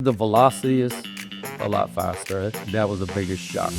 The velocity is a lot faster. That was the biggest shock.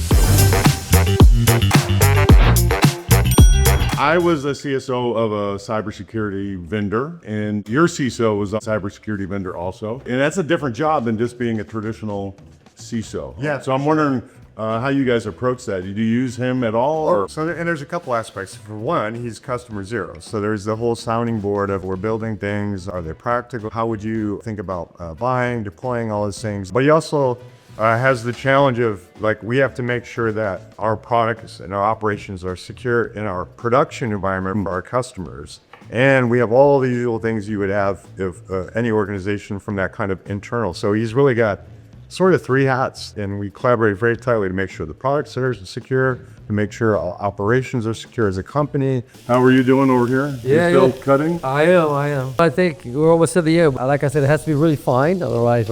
I was a CISO of a cybersecurity vendor, and your CISO was a cybersecurity vendor also. And that's a different job than just being a traditional CISO. Yeah. So I'm wondering how you guys approach that. Did you use him at all? Or? And there's a couple aspects. For one, he's customer zero. So there's the whole sounding board of we're building things. Are they practical? How would you think about buying, deploying all those things? But he also has the challenge of we have to make sure that our products and our operations are secure in our production environment for our customers. And we have all the usual things you would have if any organization from that kind of internal. So he's really got sort of three hats, and we collaborate very tightly to make sure the products are secure, to make sure our operations are secure as a company. How are you doing over here? Yeah, you still yeah. cutting? I am. I think we're almost to the end. Like I said, it has to be really fine. Otherwise,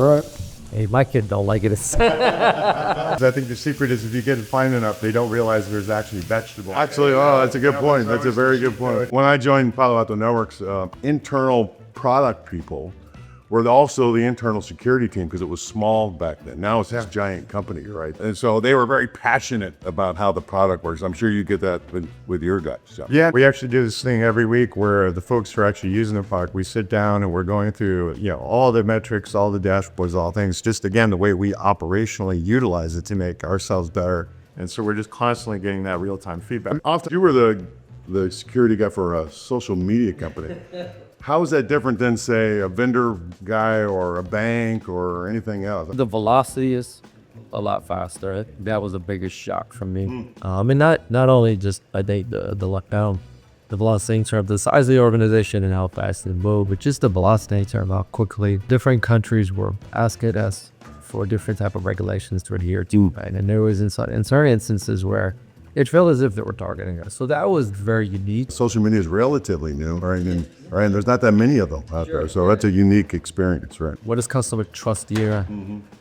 hey, my kid don't like it. I think the secret is if you get it fine enough, they don't realize there's actually vegetables. Actually, that's a good point. That's a very good point. When I joined Palo Alto Networks, internal product people were also the internal security team because it was small back then. Now it's this giant company, right? And so they were very passionate about how the product works. I'm sure you get that with your guys. So. Yeah, we actually do this thing every week where the folks who are actually using the product, we sit down and we're going through, all the metrics, all the dashboards, all things, just again, the way we operationally utilize it to make ourselves better. And so we're just constantly getting that real-time feedback. Often you were the security guy for a social media company. How is that different than, say, a vendor guy or a bank or anything else? The velocity is a lot faster. That was the biggest shock for me. And not only just I think the lockdown, the velocity in terms of the size of the organization and how fast it moved, but just the velocity in terms of how quickly different countries were asking us for different type of regulations to adhere to. And there was in certain instances where it felt as if they were targeting us. So that was very unique. Social media is relatively new, right? And there's not that many of them out there. So that's a unique experience, right? What is customer trust here?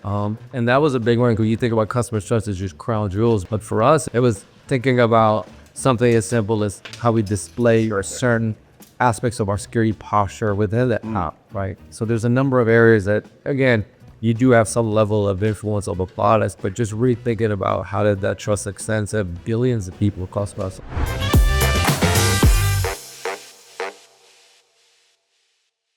And that was a big one because you think about customer trust as just crown jewels. But for us, it was thinking about something as simple as how we display or certain aspects of our security posture within the app, right? So there's a number of areas that, again, you do have some level of influence over products, but just really thinking about how did that trust extend to billions of people across us.